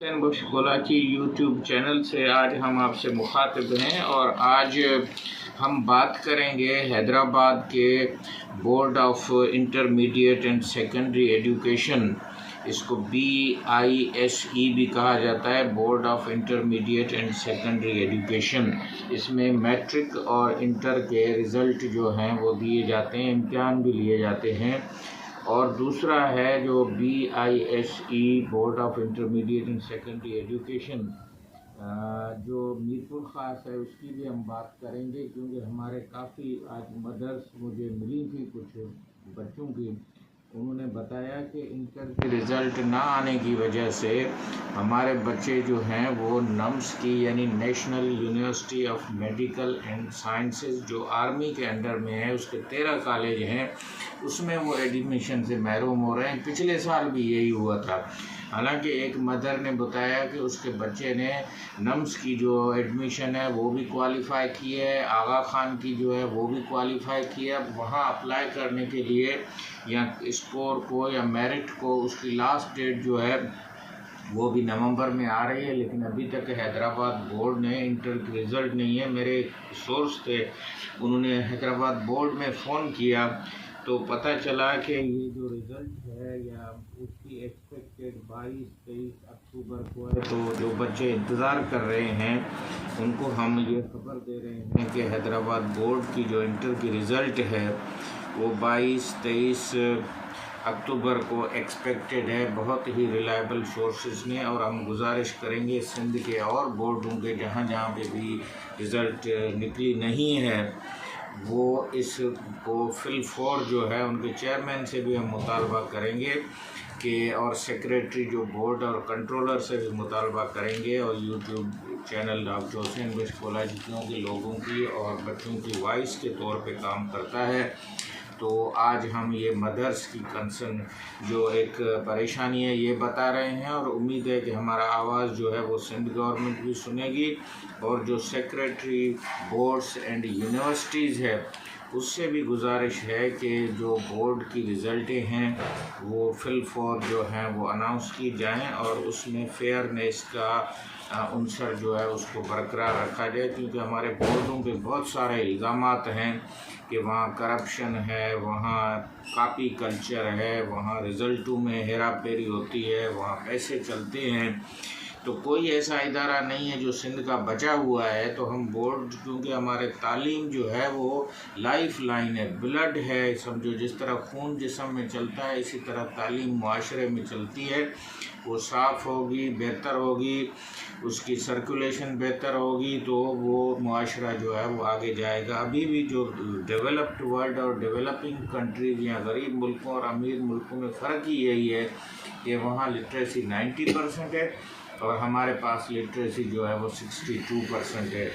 बुशगोला की YouTube channel से आज हम आपसे मुखातिब हैं और आज हम बात करेंगे हैदराबाद के board of intermediate and secondary education, इसको BISE भी कहा जाता है, board of intermediate and secondary education. इसमें मैट्रिक और इंटर के रिज़ल्ट जो हैं वो दिए जाते हैं, इम्तिहान भी लिए जाते हैं। और दूसरा है जो BISE board of intermediate and secondary education, जो मीरपुर ख़ास है, उसकी भी हम बात करेंगे क्योंकि हमारे काफ़ी आज मदर्स मुझे मिली थी कुछ बच्चों की। उन्होंने बताया कि इंटर के रिज़ल्ट ना आने की वजह से हमारे बच्चे जो हैं वो नम्स की यानी national university of medical and sciences जो आर्मी के अंडर में है, उसके 13 कॉलेज हैं, उसमें वो एडमिशन से महरूम हो रहे हैं। पिछले साल भी यही हुआ था। हालांकि एक मदर ने बताया कि उसके बच्चे ने नम्स की जो एडमिशन है वो भी क्वालिफ़ाई की है, आगा खान की जो है वो भी क्वालिफ़ाई किया। वहाँ अप्लाई करने के लिए या स्कोर को या मेरिट को उसकी लास्ट डेट जो है वो भी नवंबर में आ रही है, लेकिन अभी तक हैदराबाद बोर्ड ने इंटर की रिज़ल्ट नहीं है। मेरे सोर्स थे, उन्होंने हैदराबाद बोर्ड में फ़ोन किया तो पता चला कि ये जो रिज़ल्ट है या उसकी एक्सपेक्टेड 22-23 अक्टूबर को है। तो जो बच्चे इंतज़ार कर रहे हैं उनको हम ये खबर दे रहे हैं कि हैदराबाद बोर्ड की जो इंटर की रिज़ल्ट है वो 22-23 अक्टूबर को एक्सपेक्टेड है, बहुत ही रिलायबल सोर्सेज ने। और हम गुजारिश करेंगे सिंध के और बोर्डों के जहाँ जहाँ पे भी रिज़ल्ट निकली नहीं है वो इसको फिल फॉर जो है उनके चेयरमैन से भी हम मुतालबा करेंगे कि, और सेक्रेटरी जो बोर्ड और कंट्रोलर से भी मुतालबा करेंगे, और यूट्यूब चैनल डॉक्टर हुसैन बुशगोला क्योंकि लोगों की और बच्चों की वॉइस के तौर पे काम करता है। तो आज हम ये मदर्स की कंसर्न जो एक परेशानी है ये बता रहे हैं, और उम्मीद है कि हमारा आवाज़ जो है वो सिंध गवर्नमेंट भी सुनेगी, और जो सेक्रेटरी बोर्ड्स एंड यूनिवर्सिटीज़ है उससे भी गुजारिश है कि जो बोर्ड की रिज़ल्टें हैं वो फिल फॉर जो हैं वो अनाउंस की जाएं और उसमें फेयरनेस का अंसर जो है उसको बरकरार रखा जाए, क्योंकि हमारे बोर्डों पे बहुत सारे इल्ज़ामात हैं कि वहाँ करप्शन है, वहाँ कापी कल्चर है, वहाँ रिज़ल्टों में हेरा फेरी होती है, वहाँ पैसे चलते हैं। तो कोई ऐसा इदारा नहीं है जो सिंध का बचा हुआ है। तो हम बोर्ड, क्योंकि हमारे तालीम जो है वो लाइफ लाइन है, ब्लड है, समझो जिस तरह खून जिस्म में चलता है इसी तरह तालीम मुआशरे में चलती है। वो साफ़ होगी, बेहतर होगी, उसकी सर्कुलेशन बेहतर होगी तो वो मुआशरा जो है वो आगे जाएगा। अभी भी जो डेवलप्ड वर्ल्ड और डेवलपिंग कंट्रीज़ या गरीब मुल्कों और अमीर मुल्कों में फ़र्क ही यही है कि वहाँ लिटरेसी 90% है और हमारे पास लिटरेसी जो है वो 62% है।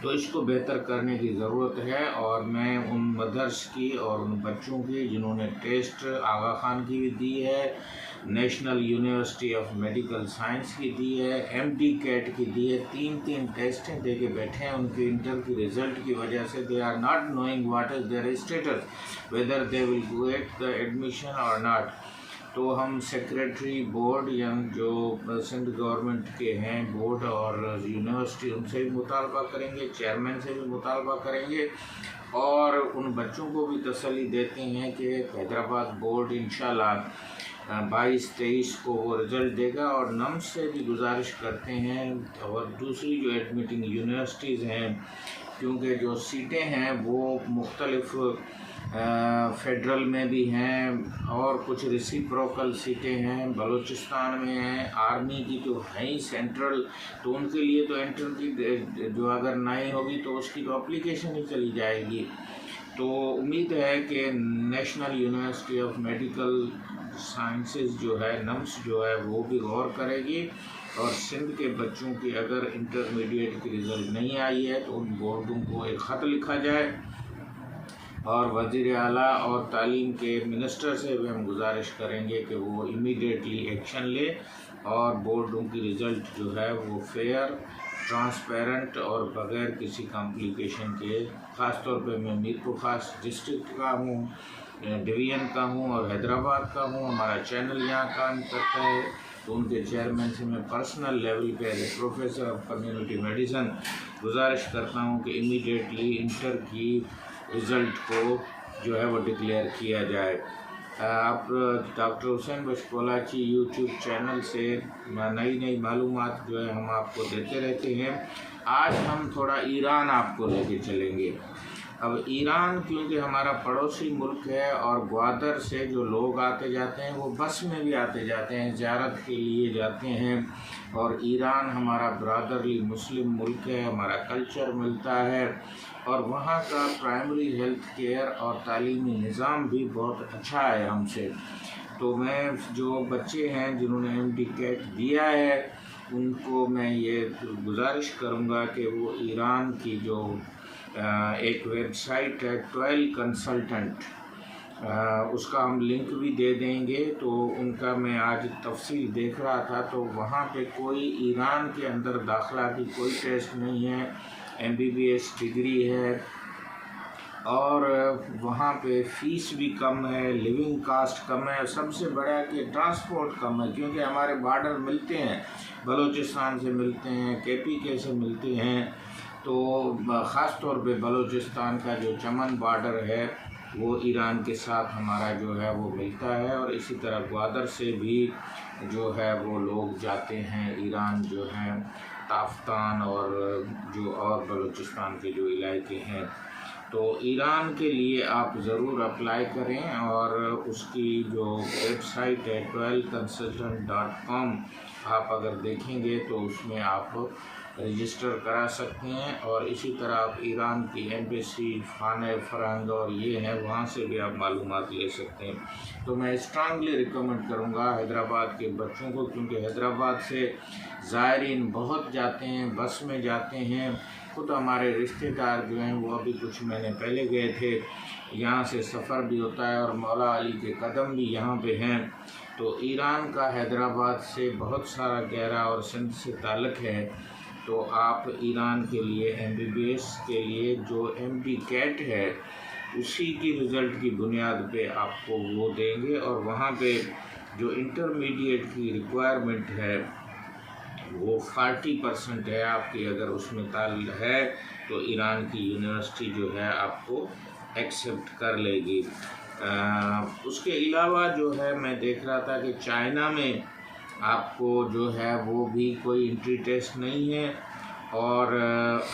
तो इसको बेहतर करने की ज़रूरत है, और मैं उन मदर्स की और उन बच्चों की जिन्होंने टेस्ट आगा खान की भी दी है, national university of medical science की दी है, MD कैट की दी है, 3 टेस्टें दे के बैठे हैं। उनके इंटर की रिज़ल्ट की वजह से they are not knowing what is their status, whether they will get the admission और नॉट। तो हम सेक्रेटरी बोर्ड या जो सिंध गवर्नमेंट के हैं बोर्ड और यूनिवर्सिटी, उनसे भी मुतालबा करेंगे, चेयरमैन से भी मुतालबा करेंगे, और उन बच्चों को भी तसल्ली देते हैं कि हैदराबाद बोर्ड इंशाल्लाह 22-23 को वो रिज़ल्ट देगा। और नम्स से भी गुजारिश करते हैं और दूसरी जो एडमिटिंग यूनिवर्सिटीज़ हैं, क्योंकि जो सीटें हैं वो मुख्तलिफ़ फेडरल में भी हैं और कुछ रेसिप्रोकल सीटें हैं, बलूचिस्तान में हैं, आर्मी की तो है ही सेंट्रल, तो उनके लिए तो एंटर की जो अगर नहीं होगी तो उसकी तो एप्लीकेशन ही चली जाएगी। तो उम्मीद है कि national university of medical sciences जो है नम्स जो है वो भी गौर करेगी, और सिंध के बच्चों की अगर इंटरमीडिएट की रिज़ल्ट नहीं आई है तो उन बोर्डों को एक ख़त लिखा जाए, और वज़ीर आला और तालीम के मिनिस्टर से भी हम गुजारिश करेंगे कि वो इमीडिएटली एक्शन ले और बोर्डों की रिज़ल्ट जो है वो फेयर, ट्रांसपेरेंट और बग़ैर किसी कॉम्प्लिकेशन के, ख़ास तौर पे मैं मीरपुर ख़ास डिस्ट्रिक्ट का हूँ, डिवीज़न का हूँ और हैदराबाद का हूँ, हमारा चैनल यहाँ काम करता है, तो उनके चेयरमैन से मैं पर्सनल लेवल पे as a professor of community medicine गुजारिश करता हूँ कि इमीडिएटली इंटर की रिज़ल्ट को जो है वो डिक्लेयर किया जाए। आप डॉक्टर हुसैन बशकोलाची यूट्यूब चैनल से नई नई मालूमात जो है हम आपको देते रहते हैं। आज हम थोड़ा ईरान आपको लेके चलेंगे। अब ईरान क्योंकि हमारा पड़ोसी मुल्क है और ग्वादर से जो लोग आते जाते हैं वो बस में भी आते जाते हैं, ज़ियारत के लिए जाते हैं। और ईरान हमारा ब्रादरली मुस्लिम मुल्क है, हमारा कल्चर मिलता है और वहाँ का प्राइमरी हेल्थ केयर और तालीमी निज़ाम भी बहुत अच्छा है हमसे। तो मैं जो बच्चे हैं जिन्होंने MD कैट दिया है उनको मैं ये गुजारिश करूँगा कि वो ईरान की जो एक वेबसाइट है 12 कंसल्टेंट, उसका हम लिंक भी दे देंगे। तो उनका मैं आज तफसील देख रहा था तो वहाँ पे कोई ईरान के अंदर दाखिला की कोई टेस्ट नहीं है, MBBS डिग्री है और वहाँ पे फ़ीस भी कम है, लिविंग कास्ट कम है, सबसे बड़ा कि ट्रांसपोर्ट कम है क्योंकि हमारे बॉर्डर मिलते हैं, बलूचिस्तान से मिलते हैं, KPK से मिलते हैं। तो ख़ास तौर पे बलूचिस्तान का जो चमन बॉर्डर है वो ईरान के साथ हमारा जो है वो मिलता है और इसी तरह ग्वादर से भी जो है वो लोग जाते हैं ईरान जो है ताफ्तान और जो और बलूचिस्तान के जो इलाके हैं। तो ईरान के लिए आप ज़रूर अप्लाई करें और उसकी जो वेबसाइट है 12consultant.com आप अगर देखेंगे तो उसमें आप रजिस्टर करा सकते हैं। और इसी तरह आप ईरान की एम्बेसी, खाने फ़रंग और ये हैं वहाँ से भी आप मालूमात ले सकते हैं। तो मैं स्ट्रांगली रिकमेंड करूँगा हैदराबाद के बच्चों को, क्योंकि हैदराबाद से ज़ायरीन बहुत जाते हैं, बस में जाते हैं। खुद हमारे रिश्तेदार जो हैं वो अभी कुछ महीने पहले गए थे, यहाँ से सफ़र भी होता है और मौला अली के कदम भी यहाँ पे हैं। तो ईरान का हैदराबाद से बहुत सारा गहरा और सिंध से ताल्लुक़ है। तो आप ईरान के लिए MBBS के लिए जो MD कैट है उसी की रिज़ल्ट की बुनियाद पे आपको वो देंगे और वहाँ पे जो इंटरमीडिएट की रिक्वायरमेंट है वो 40% है आपकी, अगर उसमें ताल है तो ईरान की यूनिवर्सिटी जो है आपको एक्सेप्ट कर लेगी। उसके अलावा जो है मैं देख रहा था कि चाइना में आपको जो है वो भी कोई एंट्री टेस्ट नहीं है। और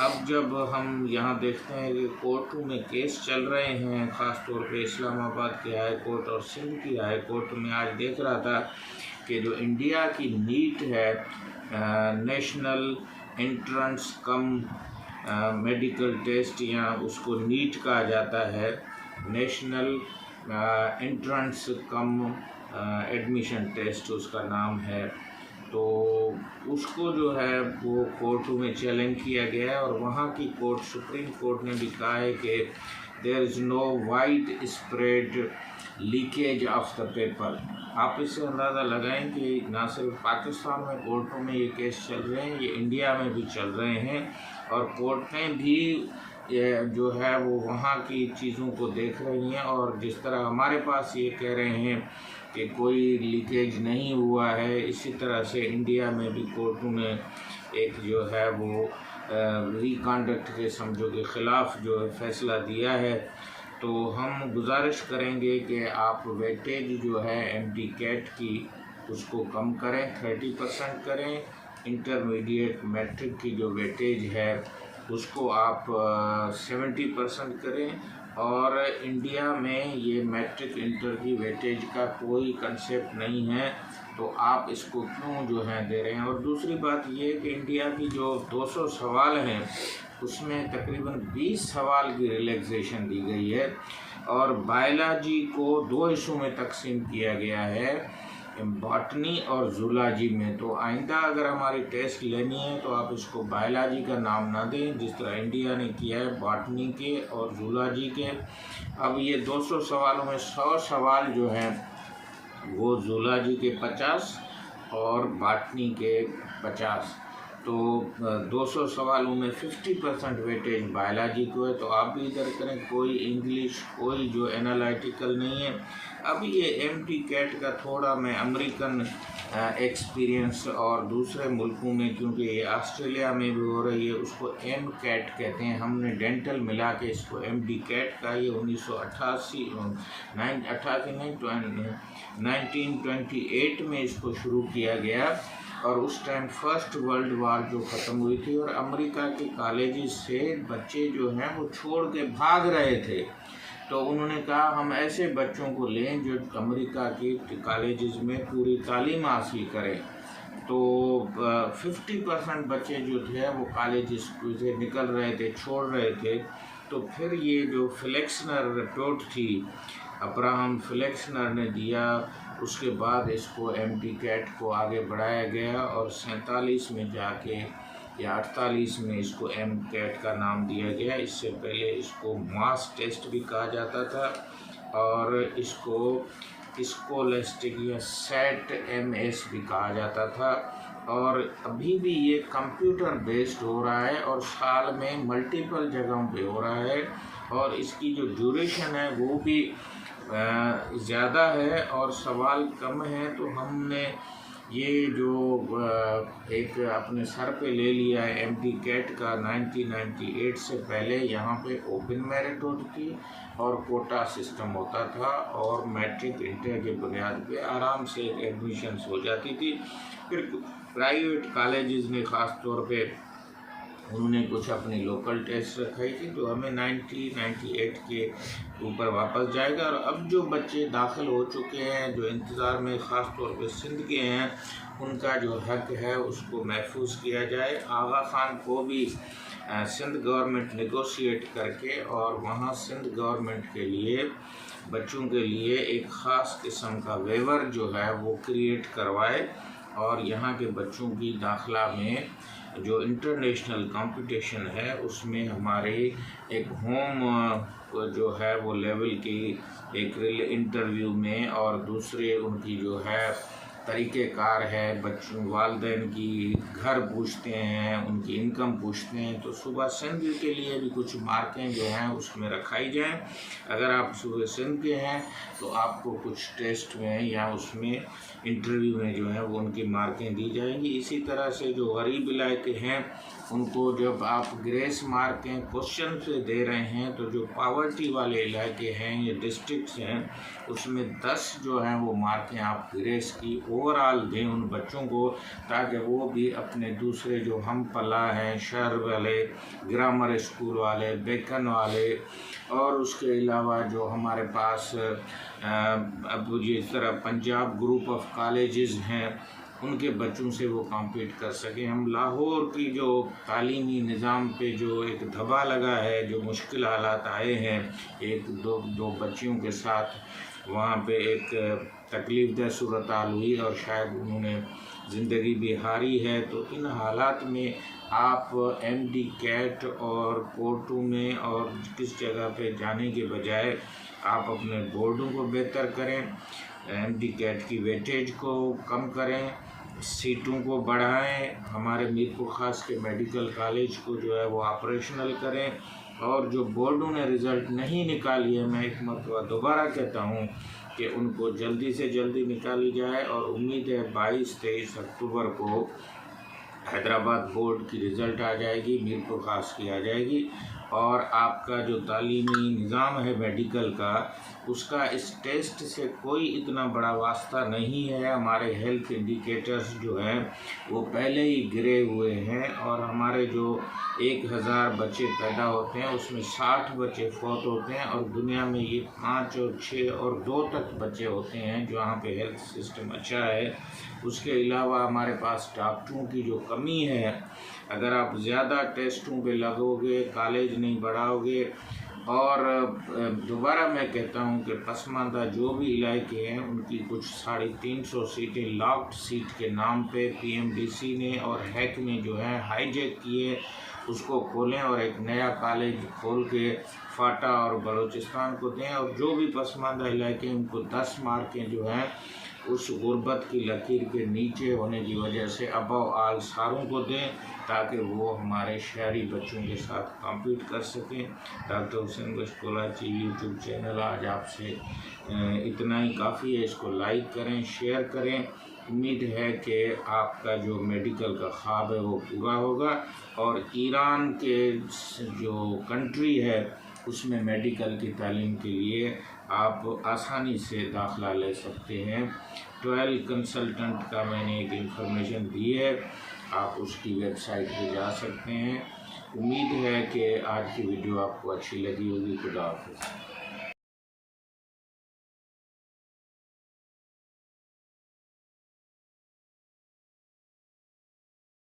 अब जब हम यहाँ देखते हैं कि कोर्टों में केस चल रहे हैं, ख़ास तौर पे इस्लामाबाद के हाई कोर्ट और सिंध की हाई कोर्ट में, आज देख रहा था कि जो इंडिया की नीट है, नेशनल एंट्रेंस कम मेडिकल टेस्ट या उसको नीट कहा जाता है, नेशनल एंट्रेंस कम एडमिशन टेस्ट उसका नाम है। तो उसको जो है वो कोर्टों में चैलेंज किया गया है और वहाँ की कोर्ट, सुप्रीम कोर्ट ने भी कहा है कि there is no wide spread leakage of the paper. आप इससे अंदाज़ा लगाएं कि ना सिर्फ पाकिस्तान में कोर्टों में ये केस चल रहे हैं, ये इंडिया में भी चल रहे हैं और कोर्टें भी जो है वो वहाँ की चीज़ों को देख रही हैं। और जिस तरह हमारे पास ये कह रहे हैं कि कोई लीकेज नहीं हुआ है, इसी तरह से इंडिया में भी कोर्टों ने एक जो है वो रिकंडक्ट के समझो के ख़िलाफ़ जो है फ़ैसला दिया है। तो हम गुजारिश करेंगे कि आप वेटेज जो है MD कैट की उसको कम करें, 30% करें। इंटरमीडिएट मैट्रिक की जो वेटेज है उसको आप 70% करें। और इंडिया में ये मैट्रिक इंटर की वेटेज का कोई कंसेप्ट नहीं है, तो आप इसको क्यों जो है दे रहे हैं। और दूसरी बात ये कि इंडिया की जो 200 सवाल हैं उसमें तकरीबन 20 सवाल की रिलैक्सेशन दी गई है और बायोलॉजी को 2 हिस्सों में तकसीम किया गया है, बॉटनी और जूलॉजी में। तो आइंदा अगर हमारी टेस्ट लेनी है तो आप इसको बायोलॉजी का नाम ना दें, जिस तरह इंडिया ने किया है बॉटनी के और जूलॉजी के। अब ये 200 सवालों में 100 सवाल जो हैं वो जूलॉजी के 50 और बॉटनी के 50। तो 200 सवालों में 50% वेटेज बायोलॉजी को है। तो आप भी इधर करें, कोई इंग्लिश, कोई जो एनालिटिकल नहीं है। अब ये MD-CAT का थोड़ा मैं अमेरिकन एक्सपीरियंस और दूसरे मुल्कों में, क्योंकि ये ऑस्ट्रेलिया में भी हो रही है, उसको MCAT कहते हैं। हमने डेंटल मिला के इसको MD-CAT का ये 1928 में इसको शुरू किया गया। और उस टाइम फर्स्ट वर्ल्ड वार जो ख़त्म हुई थी और अमेरिका के कॉलेजेस से बच्चे जो हैं वो छोड़ के भाग रहे थे। तो उन्होंने कहा हम ऐसे बच्चों को लें जो अमेरिका के कॉलेजेस में पूरी तालीम हासिल करें। तो 50% बच्चे जो थे वो कॉलेजेस से निकल रहे थे, छोड़ रहे थे। तो फिर ये जो फ्लेक्सनर रिपोर्ट थी, अब्राहम फ्लेक्सनर ने दिया, उसके बाद इसको MD-CAT को आगे बढ़ाया गया और 47 में जाके या 48 में इसको MCAT का नाम दिया गया। इससे पहले इसको मास टेस्ट भी कहा जाता था और इसको स्कोलेस्टिक या SAT MS भी कहा जाता था। और अभी भी ये कंप्यूटर बेस्ड हो रहा है और साल में मल्टीपल जगहों पे हो रहा है। और इसकी जो ड्यूरेशन है वो भी ज़्यादा है और सवाल कम है। तो हमने ये जो एक अपने सर पे ले लिया है MD-CAT का 1998 से पहले यहाँ पे ओपन मेरिट होती थी और कोटा सिस्टम होता था और मैट्रिक इंटर के बुनियाद पे आराम से एडमिशन्स हो जाती थी। फिर प्राइवेट कॉलेजेस ने ख़ास तौर पे उन्होंने कुछ अपनी लोकल टेस्ट रखाई थी, तो हमें 1998 के ऊपर वापस जाएगा। और अब जो बच्चे दाखिल हो चुके हैं, जो इंतज़ार में ख़ास तौर पे सिंध के हैं, उनका जो हक है उसको महफूज किया जाए। आगा खान को भी सिंध गवर्नमेंट नेगोशिएट करके और वहाँ सिंध गवर्नमेंट के लिए बच्चों के लिए एक ख़ास किस्म का वेवर जो है वो क्रिएट करवाए और यहाँ के बच्चों की दाखिला में जो इंटरनेशनल कंपटीशन है उसमें हमारे एक होम जो है वो लेवल की एक इंटरव्यू में और दूसरे उनकी जो है तरीक़ेकार है, बच्चों वालिदैन की घर पूछते हैं, उनकी इनकम पूछते हैं। तो सुबह सिंध के लिए भी कुछ मार्कें जो हैं उसमें रखाई जाएं। अगर आप सुबह सिंध के हैं तो आपको कुछ टेस्ट में या उसमें इंटरव्यू में जो है वो उनकी मार्कें दी जाएंगी। इसी तरह से जो गरीब इलाके हैं उनको जब आप ग्रेस मार्कें क्वेश्चन से दे रहे हैं, तो जो पावर्टी वाले इलाके हैं या डिस्ट्रिक्ट्स हैं उसमें 10 जो हैं वो मार्कें आप ग्रेस की ओवरऑल दें उन बच्चों को, ताकि वो भी अपने दूसरे जो हम पला हैं, शहर वाले, ग्रामर स्कूल वाले, बेकन वाले और उसके अलावा जो हमारे पास अब जिस तरह पंजाब ग्रुप ऑफ कॉलेजेस हैं उनके बच्चों से वो कॉम्पीट कर सकें। हम लाहौर की जो तालीमी निज़ाम पे जो एक धब्बा लगा है, जो मुश्किल हालात आए हैं, एक दो बच्चियों के साथ वहाँ पे एक तकलीफ़देह सूरत हाल हुई और शायद उन्होंने ज़िंदगी भी हारी है। तो इन हालात में आप MD-CAT और कोर्टों में और किस जगह पे जाने के बजाय आप अपने बोर्डों को बेहतर करें, MD-CAT की वेटेज को कम करें, सीटों को बढ़ाएं, हमारे मीरपुर ख़ास के मेडिकल कॉलेज को जो है वो ऑपरेशनल करें। और जो बोर्डों ने रिज़ल्ट नहीं निकाली है, मैं एक मरतबा दोबारा कहता हूँ कि उनको जल्दी से जल्दी निकाली जाए। और उम्मीद है 22-23 अक्टूबर को हैदराबाद बोर्ड की रिज़ल्ट आ जाएगी, मीरपुर ख़ास की आ जाएगी और आपका जो तालीमी निज़ाम है मेडिकल का, उसका इस टेस्ट से कोई इतना बड़ा वास्ता नहीं है। हमारे हेल्थ इंडिकेटर्स जो हैं वो पहले ही गिरे हुए हैं और हमारे जो 1000 बच्चे पैदा होते हैं उसमें 60 बच्चे फौत होते हैं और दुनिया में ये 5 और 6 और 2 तक बच्चे होते हैं जहाँ पे हेल्थ सिस्टम अच्छा है। उसके अलावा हमारे पास डॉक्टरों की जो कमी है, अगर आप ज़्यादा टेस्टों पे लगोगे, कॉलेज नहीं बढ़ाओगे और दोबारा मैं कहता हूँ कि पसमानदा जो भी इलाके हैं उनकी कुछ 350 सीटें लॉक्ड सीट के नाम पे PMDC ने और हैक ने जो है हाईजैक किए, उसको खोलें और एक नया कॉलेज खोल के फाटा और बलूचिस्तान को दें। और जो भी पसमानदा इलाके हैं उनको 10 मार्कें जो हैं उस गुर्बत की लकीर के नीचे होने की वजह से अबव आल सारों को दें, ताकि वो हमारे शहरी बच्चों के साथ कम्पीट कर सकें। डॉक्टर हुसैन बख्श कोलाची यूट्यूब चैनल आज आपसे इतना ही काफ़ी है। इसको लाइक करें, शेयर करें। उम्मीद है कि आपका जो मेडिकल का ख्वाब है वो पूरा होगा और ईरान के जो कंट्री है उसमें मेडिकल की तालीम के लिए आप आसानी से दाखिला ले सकते हैं। 12 कंसल्टेंट का मैंने एक इन्फॉर्मेशन दी है, आप उसकी वेबसाइट पे जा सकते हैं। उम्मीद है कि आज की वीडियो आपको अच्छी लगी होगी। खुदा हाफ़िज़।